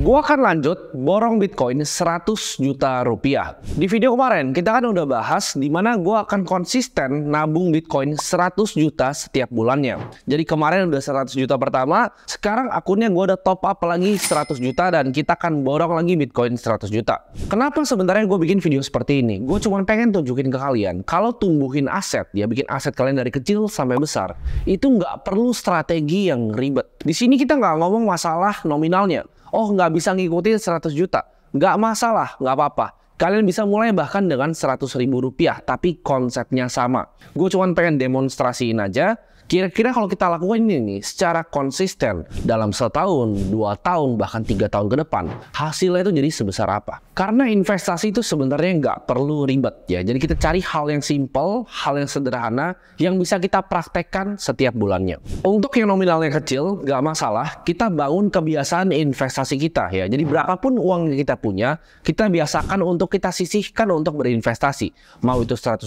Gua akan lanjut borong Bitcoin 100 juta rupiah. Di video kemarin kita kan udah bahas di mana gua akan konsisten nabung Bitcoin 100 juta setiap bulannya. Jadi kemarin udah 100 juta pertama, sekarang akunnya gua udah top up lagi 100 juta dan kita akan borong lagi Bitcoin 100 juta. Kenapa sebenarnya gue bikin video seperti ini? Gue cuma pengen tunjukin ke kalian kalau tumbuhin aset, ya bikin aset kalian dari kecil sampai besar, itu nggak perlu strategi yang ribet. Di sini kita nggak ngomong masalah nominalnya. Oh, nggak bisa ngikutin 100 juta. Nggak masalah, nggak apa-apa. Kalian bisa mulai bahkan dengan 100.000 rupiah, tapi konsepnya sama. Gue cuma pengen demonstrasiin aja. Kira-kira kalau kita lakukan ini nih secara konsisten dalam setahun, 2 tahun, bahkan 3 tahun ke depan, hasilnya itu jadi sebesar apa? Karena investasi itu sebenarnya nggak perlu ribet ya. Jadi kita cari hal yang simple, hal yang sederhana, yang bisa kita praktekkan setiap bulannya. Untuk yang nominalnya kecil, nggak masalah. Kita bangun kebiasaan investasi kita ya. Jadi berapapun uang yang kita punya, kita biasakan untuk kita sisihkan untuk berinvestasi. Mau itu 100.000,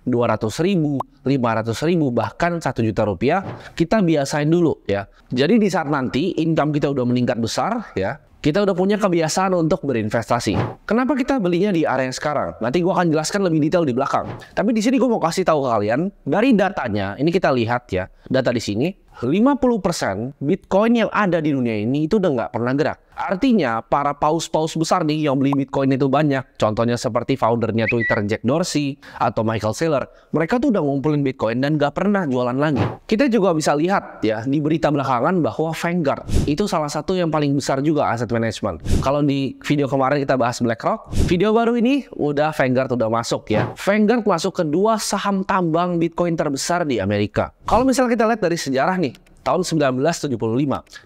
200.000, 500.000, bahkan 1 juta rupiah, kita biasain dulu ya. Jadi di saat nanti income kita udah meningkat besar ya, kita udah punya kebiasaan untuk berinvestasi. Kenapa kita belinya di area yang sekarang? Nanti gue akan jelaskan lebih detail di belakang. Tapi di sini gue mau kasih tahu ke kalian, dari datanya, ini kita lihat ya, data di sini, 50% Bitcoin yang ada di dunia ini itu udah nggak pernah gerak. Artinya para paus-paus besar nih yang beli Bitcoin itu banyak. Contohnya seperti foundernya Twitter Jack Dorsey atau Michael Saylor. Mereka tuh udah ngumpulin Bitcoin dan nggak pernah jualan lagi. Kita juga bisa lihat ya di berita belakangan bahwa Vanguard itu salah satu yang paling besar juga aset management. Kalau di video kemarin kita bahas BlackRock, video baru ini udah Vanguard udah masuk ya. Vanguard masuk kedua saham tambang Bitcoin terbesar di Amerika. Kalau misalnya kita lihat dari sejarah nih, tahun 1975,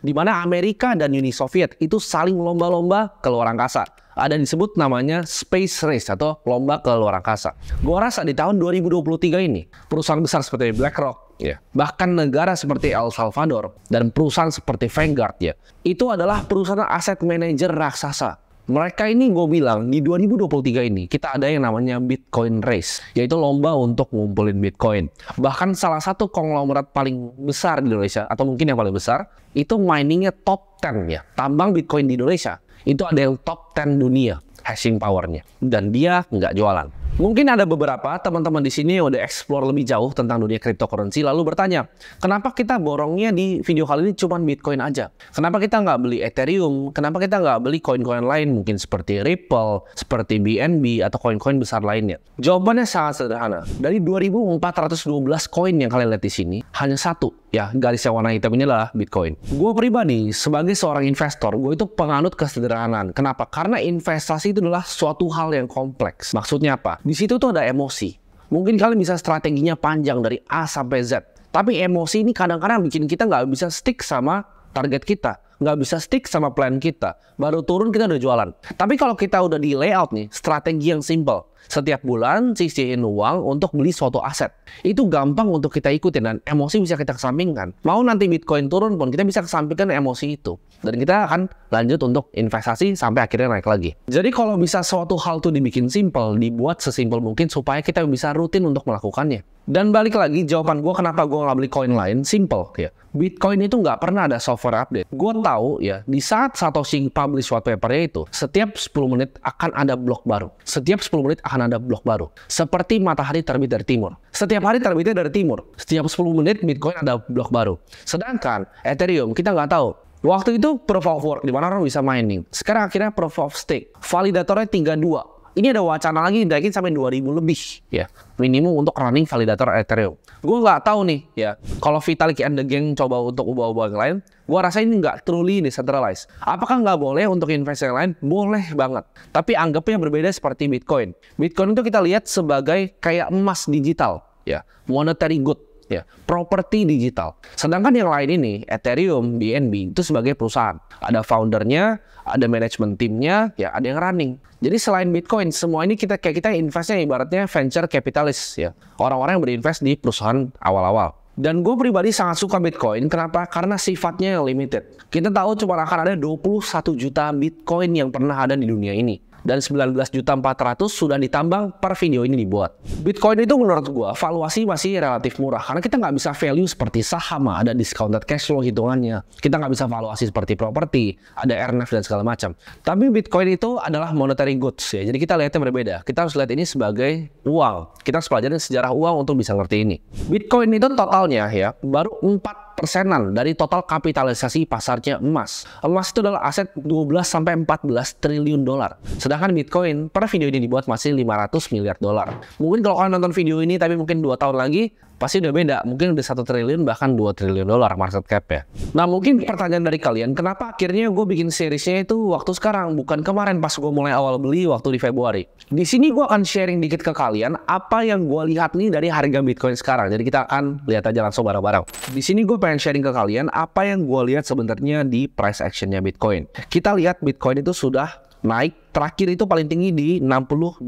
di mana Amerika dan Uni Soviet itu saling lomba-lomba ke luar angkasa. Ada disebut namanya Space Race atau lomba ke luar angkasa. Gua rasa di tahun 2023 ini, perusahaan besar seperti BlackRock, ya, bahkan negara seperti El Salvador, dan perusahaan seperti Vanguard, ya, itu adalah perusahaan aset manajer raksasa. Mereka ini gue bilang di 2023 ini kita ada yang namanya Bitcoin Race, yaitu lomba untuk ngumpulin Bitcoin. Bahkan salah satu konglomerat paling besar di Indonesia, atau mungkin yang paling besar, itu miningnya top 10 ya. Tambang Bitcoin di Indonesia itu ada yang top 10 dunia hashing powernya, dan dia nggak jualan. Mungkin ada beberapa teman-teman di sini yang udah explore lebih jauh tentang dunia cryptocurrency lalu bertanya, kenapa kita borongnya di video kali ini cuma Bitcoin aja? Kenapa kita nggak beli Ethereum? Kenapa kita nggak beli koin-koin lain mungkin seperti Ripple, seperti BNB atau koin-koin besar lainnya? Jawabannya sangat sederhana. Dari 2.412 koin yang kalian lihat di sini, hanya satu ya garis yang warna hitam ini adalah Bitcoin. Gue pribadi sebagai seorang investor, gue itu penganut kesederhanaan. Kenapa? Karena investasi itu adalah suatu hal yang kompleks. Maksudnya apa? Di situ tuh ada emosi. Mungkin kalian bisa strateginya panjang dari A sampai Z. Tapi emosi ini kadang-kadang bikin kita nggak bisa stick sama target kita. Nggak bisa stick sama plan kita. Baru turun kita udah jualan. Tapi kalau kita udah di layout nih, strategi yang simple. Setiap bulan sisihin uang untuk beli suatu aset. Itu gampang untuk kita ikutin dan emosi bisa kita kesampingkan. Mau nanti Bitcoin turun pun kita bisa kesampingkan emosi itu. Dan kita akan lanjut untuk investasi sampai akhirnya naik lagi. Jadi kalau bisa suatu hal tuh dibikin simple, dibuat sesimpel mungkin supaya kita bisa rutin untuk melakukannya. Dan balik lagi jawaban gue kenapa gue nggak beli koin lain, simple ya. Bitcoin itu nggak pernah ada software update. Gue tahu ya, di saat Satoshi publish white papernya itu, setiap 10 menit akan ada blok baru. Setiap 10 menit akan ada blok baru. Seperti matahari terbit dari timur. Setiap hari terbitnya dari timur. Setiap 10 menit Bitcoin ada blok baru. Sedangkan Ethereum kita nggak tahu. Waktu itu proof of work, di mana orang bisa mining. Sekarang akhirnya proof of stake. Validatornya tinggal 2. Ini ada wacana lagi naikin sampai 2.000 lebih ya. Minimum untuk running validator Ethereum. Gue nggak tahu nih ya. Kalau Vitalik and the gang coba untuk ubah-ubah yang lain, gue rasa ini nggak truly decentralized. Apakah nggak boleh untuk investasi yang lain? Boleh banget. Tapi anggapnya berbeda seperti Bitcoin. Bitcoin itu kita lihat sebagai kayak emas digital ya. Monetary good. Ya, properti digital. Sedangkan yang lain ini, Ethereum, BNB, itu sebagai perusahaan. Ada foundernya, ada manajemen timnya, ya ada yang running. Jadi selain Bitcoin, semua ini kita investnya ibaratnya venture capitalist ya. Orang-orang yang berinvest di perusahaan awal-awal. Dan gue pribadi sangat suka Bitcoin. Kenapa? Karena sifatnya yang limited. Kita tahu cuma akan ada 21 juta Bitcoin yang pernah ada di dunia ini. Dan 19.400.000 sudah ditambang per video ini dibuat. Bitcoin itu menurut gua valuasi masih relatif murah karena kita nggak bisa value seperti saham, ada discounted cash flow hitungannya. Kita nggak bisa valuasi seperti properti, ada earnings dan segala macam. Tapi Bitcoin itu adalah monetary goods ya. Jadi kita lihatnya berbeda. Kita harus lihat ini sebagai uang. Kita harus pelajarin sejarah uang untuk bisa ngerti ini. Bitcoin itu totalnya ya baru 4%-an dari total kapitalisasi pasarnya emas. Emas itu adalah aset 12 sampai 14 triliun dolar. Sedangkan Bitcoin per video ini dibuat masih 500 miliar dolar. Mungkin kalau kalian nonton video ini tapi mungkin 2 tahun lagi pasti udah beda. Mungkin udah 1 triliun bahkan 2 triliun dolar market cap ya. Nah mungkin pertanyaan dari kalian, kenapa akhirnya gue bikin seriesnya itu waktu sekarang, bukan kemarin pas gue mulai awal beli waktu di Februari. Di sini gue akan sharing dikit ke kalian apa yang gue lihat nih dari harga Bitcoin sekarang. Jadi kita akan lihat aja langsung bareng-bareng. Di sini gue pengen sharing ke kalian apa yang gue lihat sebenarnya di price actionnya Bitcoin. Kita lihat Bitcoin itu sudah naik, terakhir itu paling tinggi di 68.000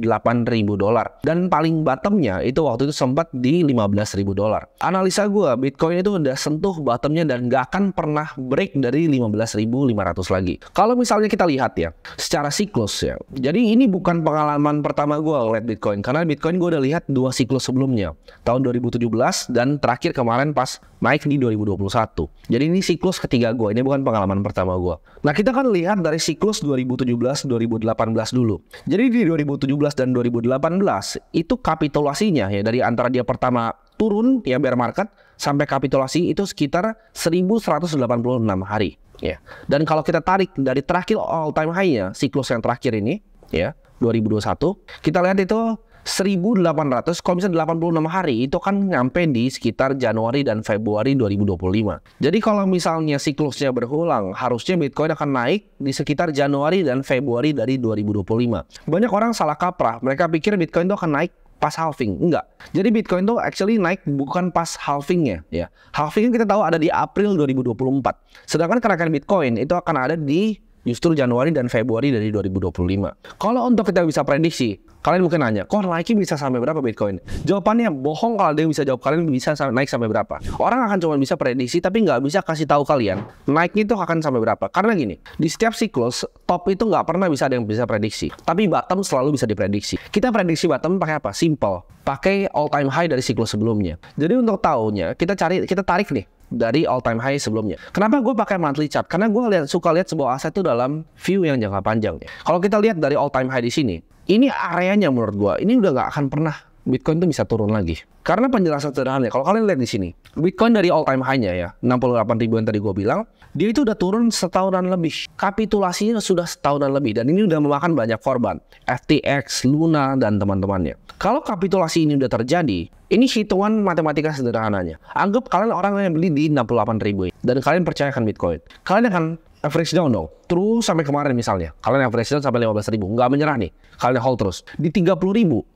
dolar dan paling bottomnya itu waktu itu sempat di 15.000 dolar. Analisa gue, Bitcoin itu udah sentuh bottomnya dan gak akan pernah break dari 15.500 lagi. Kalau misalnya kita lihat ya, secara siklus ya, jadi ini bukan pengalaman pertama gue ngeliat Bitcoin, karena Bitcoin gue udah lihat 2 siklus sebelumnya, tahun 2017 dan terakhir kemarin pas naik di 2021. Jadi ini siklus ketiga gue, ini bukan pengalaman pertama gue. Nah kita kan lihat dari siklus 2017-2018 dulu. Jadi di 2017 dan 2018 itu kapitulasinya ya dari antara dia pertama turun ya bear market sampai kapitulasi itu sekitar 1186 hari ya. Dan kalau kita tarik dari terakhir all time high-nya siklus yang terakhir ini ya 2021, kita lihat itu 1.800, kalau misalnya 86 hari itu kan nyampe di sekitar Januari dan Februari 2025. Jadi kalau misalnya siklusnya berulang, harusnya Bitcoin akan naik di sekitar Januari dan Februari dari 2025. Banyak orang salah kaprah, mereka pikir Bitcoin itu akan naik pas halving. Enggak. Jadi Bitcoin itu actually naik bukan pas halvingnya ya. Halvingnya kita tahu ada di April 2024. Sedangkan kenaikan Bitcoin itu akan ada di justru Januari dan Februari dari 2025. Kalau untuk kita bisa prediksi, kalian mungkin nanya, kok naiknya bisa sampai berapa Bitcoin? Jawabannya bohong kalau ada yang bisa jawab kalian bisa naik sampai berapa. Orang akan cuma bisa prediksi tapi nggak bisa kasih tahu kalian naiknya itu akan sampai berapa. Karena gini, di setiap siklus top itu nggak pernah bisa ada yang bisa prediksi. Tapi bottom selalu bisa diprediksi. Kita prediksi bottom pakai apa? Simple. Pakai all time high dari siklus sebelumnya. Jadi untuk tahunya kita tarik nih dari all time high sebelumnya. Kenapa gue pakai monthly chart? Karena gue suka lihat sebuah aset itu dalam view yang jangka panjang. Kalau kita lihat dari all time high di sini, ini areanya menurut gue, ini udah nggak akan pernah Bitcoin itu bisa turun lagi. Karena penjelasan sederhana, kalau kalian lihat di sini, Bitcoin dari all time high-nya ya, 68.000 yang tadi gue bilang, dia itu udah turun setahunan lebih. Kapitulasinya sudah setahunan lebih dan ini udah memakan banyak korban. FTX, Luna dan teman-temannya. Kalau kapitulasi ini udah terjadi, ini hitungan matematika sederhananya. Anggap kalian orang yang beli di 68.000 dan kalian percayakan Bitcoin. Kalian akan average down dong. Terus sampai kemarin misalnya, kalian average down sampai 15.000, nggak menyerah nih. Kalian hold terus. Di 30.000,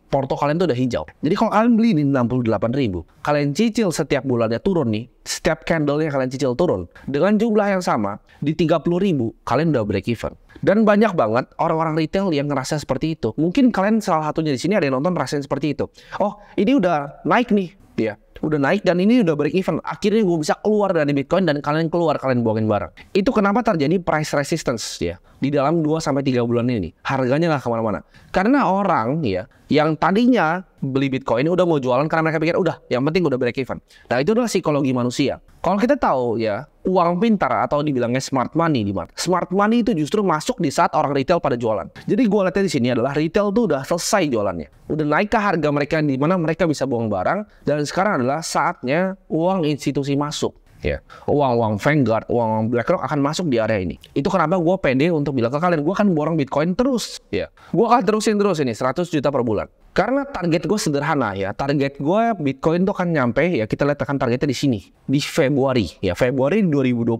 porto kalian tuh udah hijau. Jadi kalau kalian beli di 68.000, kalian cicil setiap bulannya turun nih. Setiap candle-nya kalian cicil turun. Dengan jumlah yang sama, di 30.000, kalian udah break even. Dan banyak banget orang-orang retail yang ngerasa seperti itu. Mungkin kalian salah satunya di sini ada yang nonton rasain seperti itu. Oh, ini udah naik nih. Ya, udah naik dan ini udah break even. Akhirnya gue bisa keluar dari Bitcoin dan kalian keluar, kalian buangin barang. Itu kenapa terjadi price resistance ya di dalam 2-3 bulan ini. Harganya nggak kemana-mana. Karena orang ya yang tadinya beli Bitcoin udah mau jualan karena mereka pikir udah, yang penting udah break even. Nah itu adalah psikologi manusia. Kalau kita tahu ya, uang pintar atau dibilangnya smart money di mana? Smart money itu justru masuk di saat orang retail pada jualan. Jadi gue lihatnya di sini adalah retail tuh udah selesai jualannya. Udah naik ke harga mereka di mana mereka bisa buang barang dan sekarang adalah saatnya uang institusi masuk. Ya, uang Vanguard, uang BlackRock akan masuk di area ini. Itu kenapa gue pede untuk bilang ke kalian, gue akan borong Bitcoin terus. Ya, gue akan terusin terus ini 100 juta per bulan. Karena target gue sederhana ya, target gue Bitcoin tuh kan nyampe ya, kita lihat kan targetnya di sini di Februari ya, Februari 2025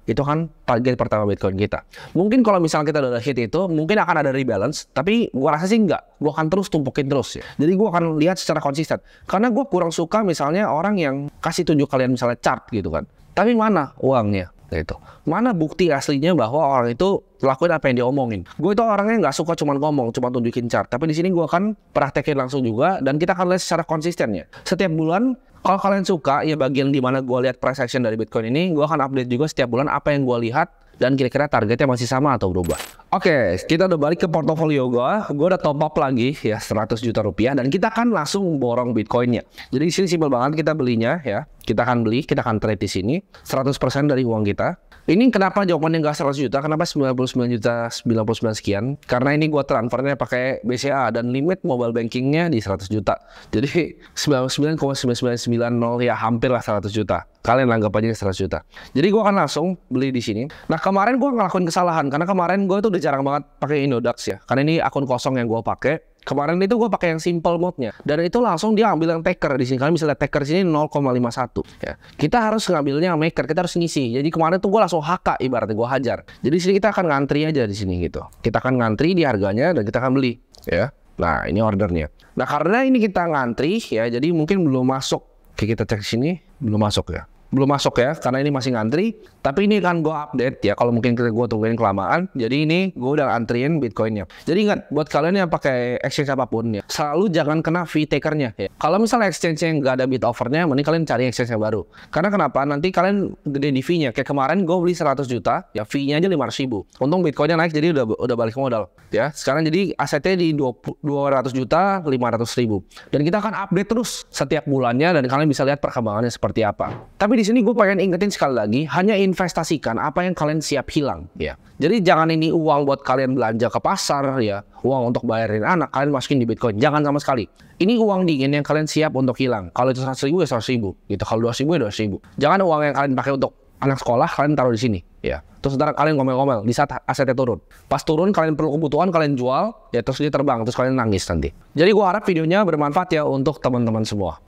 itu kan target pertama Bitcoin kita. Mungkin kalau misalnya kita udah hit itu, mungkin akan ada rebalance, tapi gue rasa sih enggak, gue akan terus tumpukin terus ya. Jadi gue akan lihat secara konsisten, karena gue kurang suka misalnya orang yang kasih tunjuk kalian misalnya chart gitu kan, tapi mana uangnya? Gitu. Mana bukti aslinya bahwa orang itu lakuin apa yang dia omongin. Gue itu orangnya nggak suka cuma ngomong, cuma tunjukin chart. Tapi di sini gue akan praktekin langsung juga dan kita akan lihat secara konsistennya. Setiap bulan, kalau kalian suka ya bagian di mana gue lihat price action dari Bitcoin ini, gue akan update juga setiap bulan apa yang gue lihat dan kira-kira targetnya masih sama atau berubah. Oke, kita udah balik ke portofolio gue udah top up lagi ya 100 juta rupiah dan kita akan langsung borong Bitcoinnya. Jadi di sini simpel banget kita belinya ya. Kita akan beli, kita akan trade di sini 100% dari uang kita. Ini kenapa jawabannya nggak 100 juta? Kenapa 99 juta 99 sekian? Karena ini gue transfernya pakai BCA dan limit mobile bankingnya di 100 juta. Jadi 99,9990 ya hampir lah 100 juta. Kalian anggap aja 100 juta. Jadi gue akan langsung beli di sini. Nah kemarin gue ngelakuin kesalahan karena kemarin gue tuh udah jarang banget pakai Indodax ya. Karena ini akun kosong yang gue pakai. Kemarin itu gue pakai yang simple mode-nya dan itu langsung dia ambil yang taker di sini. Kalian bisa lihat taker di sini 0,51 ya. Kita harus ngambilnya yang maker, kita harus ngisi. Jadi kemarin tuh gue langsung HK ibaratnya gue hajar. Jadi di sini kita akan ngantri aja di sini gitu. Kita akan ngantri di harganya dan kita akan beli ya. Nah, ini ordernya. Nah, karena ini kita ngantri ya, jadi mungkin belum masuk. Oke, kita cek sini belum masuk ya. Belum masuk ya, karena ini masih ngantri. Tapi ini kan gue update ya, kalau mungkin gue tungguin kelamaan. Jadi ini gue udah antriin Bitcoinnya. Jadi ingat, buat kalian yang pakai exchange apapun ya, selalu jangan kena fee takernya ya. Kalau misalnya exchange yang nggak ada bit offernya, mending kalian cari exchange yang baru. Karena kenapa? Nanti kalian gede di fee-nya. Kayak kemarin gue beli 100 juta, ya fee-nya aja 500 ribu. Untung Bitcoinnya naik, jadi udah balik modal ya. Sekarang jadi asetnya di 200 juta 500 ribu. Dan kita akan update terus setiap bulannya dan kalian bisa lihat perkembangannya seperti apa. Tapi di sini gue pengen ingetin sekali lagi, hanya investasikan apa yang kalian siap hilang ya. Jadi jangan ini uang buat kalian belanja ke pasar ya, uang untuk bayarin anak kalian masukin di Bitcoin, jangan sama sekali. Ini uang dingin yang kalian siap untuk hilang. Kalau itu 100 ribu ya 100 ribu gitu, kalau 200 ribu ya 200 ribu. Jangan uang yang kalian pakai untuk anak sekolah kalian taruh di sini ya. Terus ntar kalian ngomel-ngomel di saat asetnya turun. Pas turun kalian perlu kebutuhan, kalian jual ya, terus dia terbang, terus kalian nangis nanti. Jadi gue harap videonya bermanfaat ya untuk teman-teman semua.